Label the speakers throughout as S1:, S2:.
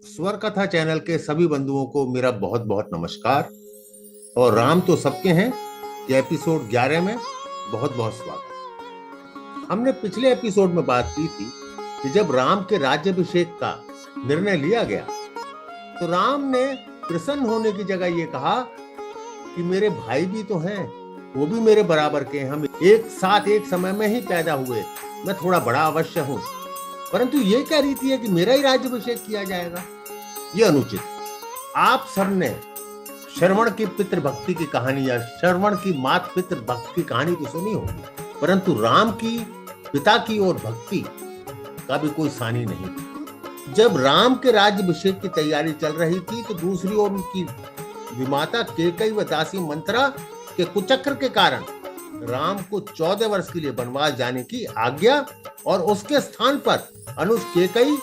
S1: स्वर कथा चैनल के सभी बंधुओं को मेरा बहुत बहुत नमस्कार। और राम तो सबके हैं कि एपिसोड 11 में बहुत बहुत स्वागत। हमने पिछले एपिसोड में बात की थी कि जब राम के राज्याभिषेक का निर्णय लिया गया तो राम ने प्रसन्न होने की जगह ये कहा कि मेरे भाई भी तो हैं, वो भी मेरे बराबर के हैं, हम एक साथ एक समय में ही पैदा हुए, मैं थोड़ा बड़ा अवश्य हूं, परंतु ये क्या रीति है कि मेरा ही राज्याभिषेक किया जाएगा, ये अनुचित। आप सबने श्रवण की पितृभक्ति की कहानी या श्रवण की मात पितृ भक्ति की कहानी तो सुनी होगी, परंतु राम की पिता की ओर भक्ति का भी कोई सानी नहीं। जब राम के राज्याभिषेक की तैयारी चल रही थी तो दूसरी ओर उनकी विमाता केकई व दासी मंत्रा के कुचक्र के कारण राम को 14 वर्ष के लिए वनवास जाने की आज्ञा और उसके स्थान पर अनुज केकई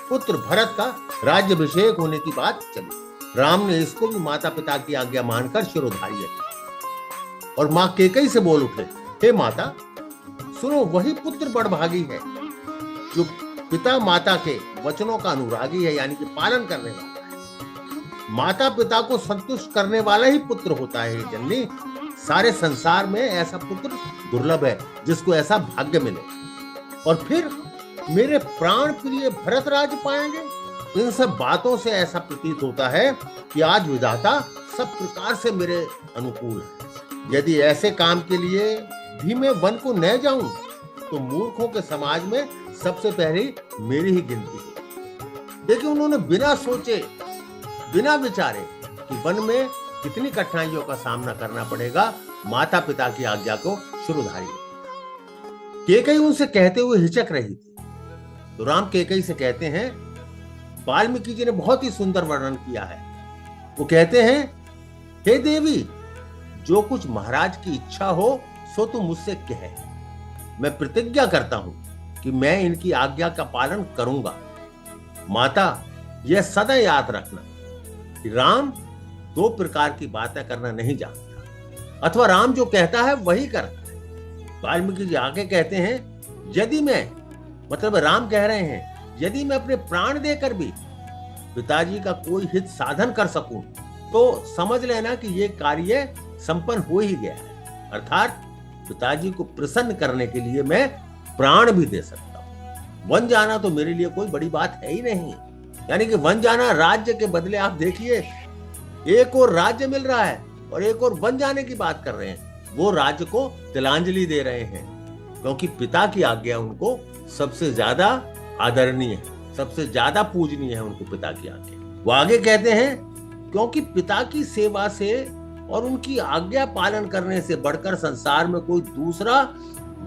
S1: पुत्र भरत का राज्याभिषेक होने की बात चली। राम ने इसको भी माता पिता की आज्ञा मानकर शिरोधार्य किया और मां केकई से बोल उठे, हे माता सुनो, वही पुत्र बड़भागी है जो पिता माता के वचनों का अनुरागी है, यानी कि पालन करने वाला है। माता पिता को संतुष्ट करने वाला ही पुत्र होता है जननी। सारे संसार में ऐसा पुत्र दुर्लभ है जिसको ऐसा भाग्य मिले। और फिर मेरे प्राण प्रिय भरत राज पाएंगे। इन सब बातों से ऐसा प्रतीत होता है कि आज विधाता सब प्रकार से मेरे अनुकूल है। यदि ऐसे काम के लिए भी मैं वन को न जाऊं तो मूर्खों के समाज में सबसे पहले मेरी ही गिनती है। देखिए, उन्होंने बिना सोचे बिना विचारे कि वन में कितनी कठिनाइयों का सामना करना पड़ेगा, माता पिता की आज्ञा को शिरोधार्य किया। केकई उनसे कहते हुए हिचक रही थी तो राम केकई से कहते हैं, वाल्मीकि जी ने बहुत ही सुंदर वर्णन किया है। वो कहते हैं, हे देवी, जो कुछ महाराज की इच्छा हो सो तुम मुझसे कहे। मैं प्रतिज्ञा करता हूं कि मैं इनकी आज्ञा का पालन करूंगा। माता, यह सदा याद रखना कि राम दो प्रकार की बातें करना नहीं जानता, अथवा राम जो कहता है वही करता है। वाल्मीकि जी आगे कहते हैं, यदि मैं, मतलब राम कह रहे हैं, यदि मैं अपने प्राण देकर भी पिताजी का कोई हित साधन कर सकूं तो समझ लेना कि यह कार्य संपन्न हो ही गया है। अर्थात पिताजी को प्रसन्न करने के लिए मैं प्राण भी दे सकता हूं। वन जाना तो मेरे लिए कोई बड़ी बात है ही नहीं। यानी कि वन जाना राज्य के बदले, आप देखिए, एक और राज्य मिल रहा है और एक और वन जाने की बात कर रहे हैं। वो राज्य को तिलांजलि दे रहे हैं क्योंकि पिता की आज्ञा उनको सबसे ज्यादा आदरणीय है, सबसे ज्यादा पूजनीय है उनको पिता की आज्ञा। वो आगे कहते हैं, क्योंकि पिता की सेवा से और उनकी आज्ञा पालन करने से बढ़कर संसार में कोई दूसरा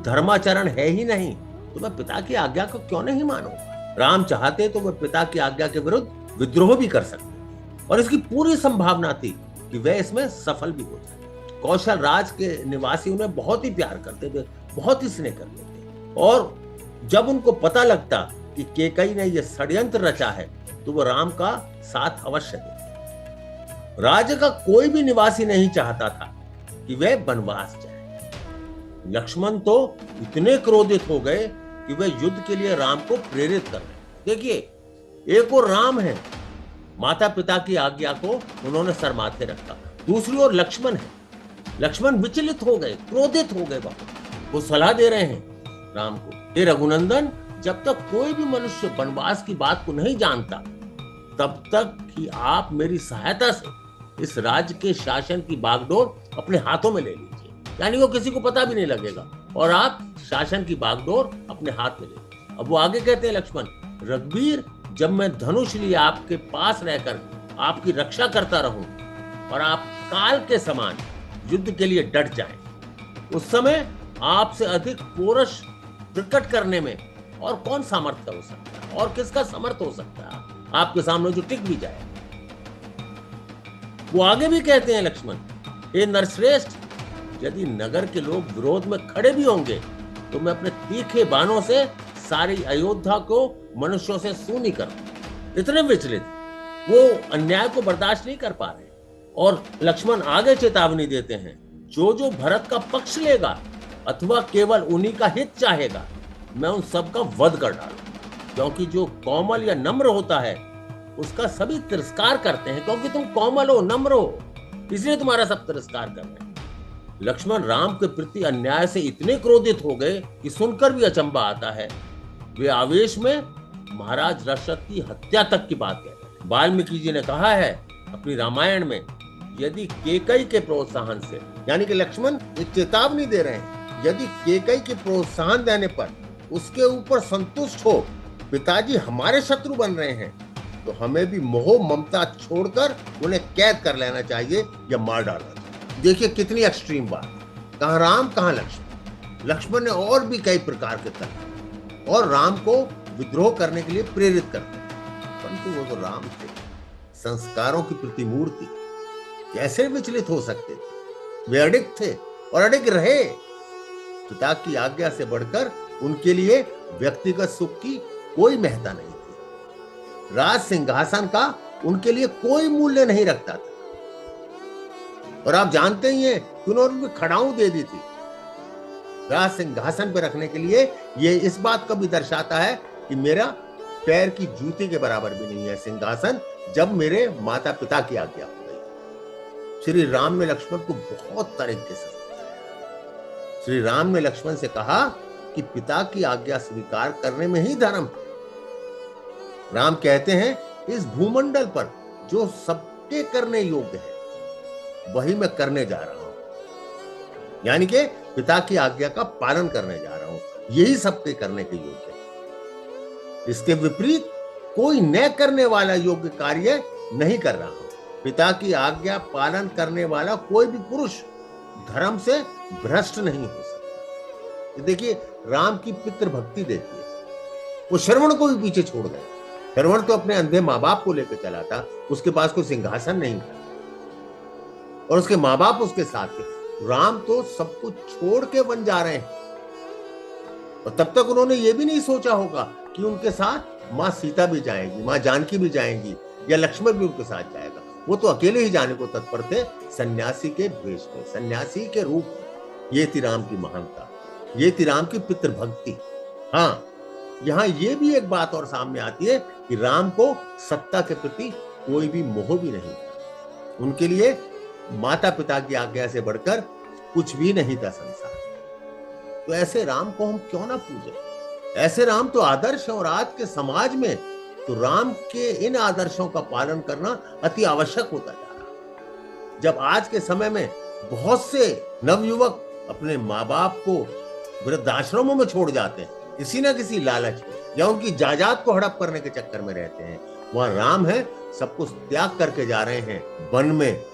S1: धर्माचरण है ही नहीं, तो मैं पिता की आज्ञा को क्यों नहीं मानूंगा। राम चाहते तो वह पिता की आज्ञा के विरुद्ध विद्रोह भी कर सकते और इसकी पूरी संभावना थी कि वह इसमें सफल भी हो जाए। कौशल राज के निवासी उन्हें बहुत ही प्यार करते थे, बहुत ही स्नेह करते थे, और जब उनको पता लगता कि केकई ने यह षड्यंत्र रचा है तो वो राम का साथ अवश्य देते। राज्य का कोई भी निवासी नहीं चाहता था कि वह वनवास जाए। लक्ष्मण तो इतने क्रोधित हो गए कि वे युद्ध के लिए राम को प्रेरित कर रहे। देखिए, एक और राम है, माता पिता की आज्ञा को उन्होंने सर माथे रखा, दूसरी ओर लक्ष्मण है। लक्ष्मण विचलित हो गए, क्रोधित हो गए। वो सलाह दे रहे हैं राम को, हे रघुनंदन, जब तक कोई भी मनुष्य वनवास की बात को नहीं जानता तब तक कि आप मेरी सहायता से इस राज्य के शासन की बागडोर अपने हाथों में ले लीजिए। यानी वो किसी को पता भी नहीं लगेगा और आप शासन की बागडोर अपने हाथ में ले लीजिए। अब वो आगे कहते हैं, लक्ष्मण, रघुवीर, जब मैं धनुष लिए आपके पास रहकर आपकी रक्षा करता रहूं और आप काल के समान युद्ध के लिए डट जाएं, उस समय आपसे अधिक पौरुष प्रकट करने में और कौन सामर्थ्य हो सकता है और किसका समर्थ हो सकता है आपके सामने जो टिक भी जाए। वो आगे भी कहते हैं, लक्ष्मण, हे नरश्रेष्ठ, यदि नगर के लोग विरोध में खड़े भी होंगे तो मैं अपने तीखे बाणों से सारी अयोध्या को मनुष्यों से सूनी कर दूं। इतने विचलित, वो अन्याय को बर्दाश्त नहीं कर पा रहे। और लक्ष्मण आगे चेतावनी देते हैं, जो जो भरत का पक्ष लेगा अथवा केवल उन्हीं का हित चाहेगा, मैं उन सब का वध कर डालूं। क्योंकि जो कोमल या नम्र होता है उसका सभी तिरस्कार करते हैं, क्योंकि तुम कोमल हो, नम्र हो, इसलिए तुम्हारा सब तिरस्कार कर रहे हैं। लक्ष्मण राम के प्रति अन्याय से इतने क्रोधित हो गए कि सुनकर भी अचंभा आता है। वे आवेश में महाराज दशरथ की हत्या तक की बात कहते हैं। वाल्मीकि जी ने कहा है अपनी रामायण में, यदि केकई के प्रोत्साहन से, यानी कि लक्ष्मण एक चेतावनी दे रहे हैं, यदि केकई के प्रोत्साहन देने पर उसके ऊपर संतुष्ट हो पिताजी हमारे शत्रु बन रहे हैं, तो हमें भी मोह ममता छोड़कर उन्हें कैद कर लेना चाहिए या मार डालना चाहिए। देखिए कितनी एक्सट्रीम बात, कहां राम कहां लक्ष्मण। लक्ष्मण ने और भी कई प्रकार के तर्क और राम को विद्रोह करने के लिए प्रेरित करते हैं, परंतु वो तो राम थे, संस्कारों की प्रतिमूर्ति, कैसे विचलित हो सकते थे। वे अडिग थे और अडिग रहे। पिता की आज्ञा से बढ़कर उनके लिए व्यक्तिगत सुख की कोई महत्ता नहीं थी। राज सिंहासन का उनके लिए कोई मूल्य नहीं रखता था। और आप जानते ही हैं कि उन्होंने खड़ाऊ दे दी थी राज सिंहासन पर रखने के लिए। यह इस बात को भी दर्शाता है कि मेरा पैर की जूती के बराबर भी नहीं है सिंहासन, जब मेरे माता पिता की आज्ञा हो गई। श्री राम ने लक्ष्मण को बहुत तरीके से समझाया। श्री राम ने लक्ष्मण से कहा कि पिता की आज्ञा स्वीकार करने में ही धर्म है। राम कहते हैं इस भूमंडल पर जो सबके करने योग्य है वही मैं करने जा रहा हूं, यानी कि पिता की आज्ञा का पालन करने जा रहा हूं, यही सबके करने के योग्य है। इसके विपरीत कोई न करने वाला योग्य कार्य नहीं कर रहा हूं। पिता की आज्ञा पालन करने वाला कोई भी पुरुष धर्म से भ्रष्ट नहीं हो सकता। देखिए राम की पितृ भक्ति देखिए, वो श्रवण को भी पीछे छोड़ गए। श्रवण तो अपने अंधे माँ बाप को लेकर चला था, उसके पास कोई सिंहासन नहीं था और उसके माँ बाप उसके साथ थे। राम तो सब कुछ छोड़ के वन जा रहे हैं, और तब तक उन्होंने ये भी नहीं सोचा होगा कि उनके साथ माँ सीता भी जाएगी, माँ जानकी भी जाएंगी या लक्ष्मण भी उनके साथ जाएगा। वो तो अकेले ही जाने को तत्पर थे, सन्यासी के भेष में, सन्यासी के रूप में। ये थी राम की महानता, ये थी राम की पितृ भक्ति। हाँ, यहाँ ये भी एक बात और सामने आती है कि राम को सत्ता के प्रति कोई भी मोह भी नहीं था। उनके लिए माता पिता की आज्ञा से बढ़कर कुछ भी नहीं था संसार। तो ऐसे राम को हम क्यों ना पूजें? ऐसे राम तो आदर्श है, और आज के समाज में तो राम के इन आदर्शों का पालन करना अति आवश्यक होता जा रहा है। जब आज के समय में बहुत से नवयुवक अपने माँ बाप को वृद्धाश्रमों में छोड़ जाते हैं, किसी न किसी लालच में, या उनकी जायदाद को हड़प करने के चक्कर में रहते हैं, वहां राम है सब कुछ त्याग करके जा रहे हैं वन में।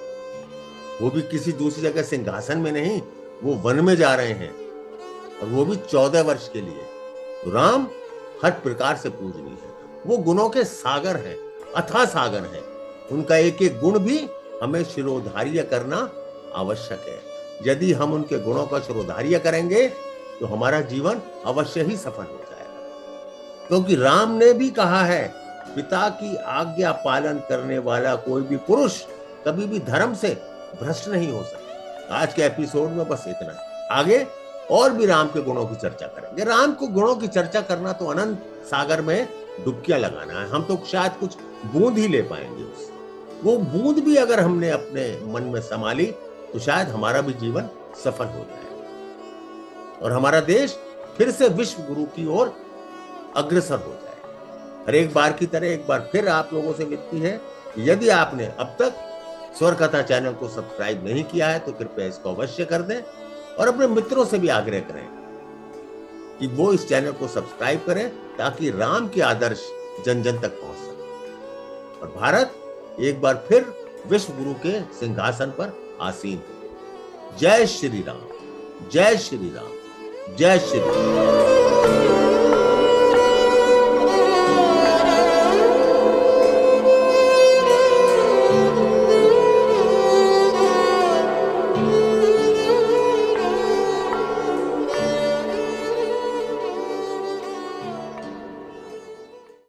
S1: वो भी किसी दूसरी जगह सिंहासन में नहीं, वो वन में जा रहे हैं, और वो भी 14 वर्ष के लिए। तो राम हर प्रकार से पूजनीय है। वो गुणों के सागर हैं, अथाह सागर हैं। उनका एक एक गुण भी हमें शिरोधार्य करना आवश्यक है। यदि हम उनके गुणों का शिरोधार्य करेंगे तो हमारा जीवन अवश्य ही सफल हो जाएगा। क्योंकि राम ने भी कहा है, पिता की आज्ञा पालन करने वाला कोई भी पुरुष कभी भी धर्म से भ्रष्ट नहीं हो सकता। आज के एपिसोड में बस इतना है, आगे और भी राम के गुणों की चर्चा करेंगे। राम को गुणों की चर्चा करना तो अनंत सागर में डुबकियां लगाना है, हम तो शायद कुछ बूंद ही ले पाएंगे उससे। वो बूंद भी अगर हमने अपने मन में संभाली तो शायद हमारा भी जीवन सफल हो जाएगा और हमारा देश फिर से विश्व गुरु की ओर अग्रसर हो जाएगा। हर एक बार की तरह एक बार फिर आप लोगों से विनती है, यदि आपने अब तक स्वर कथा चैनल को सब्सक्राइब नहीं किया है तो कृपया इसको अवश्य कर दें, और अपने मित्रों से भी आग्रह करें कि वो इस चैनल को सब्सक्राइब करें, ताकि राम के आदर्श जन जन तक पहुंच सके और भारत एक बार फिर विश्व गुरु के सिंहासन पर आसीन हो। जय श्री राम, जय श्री राम, जय श्री राम।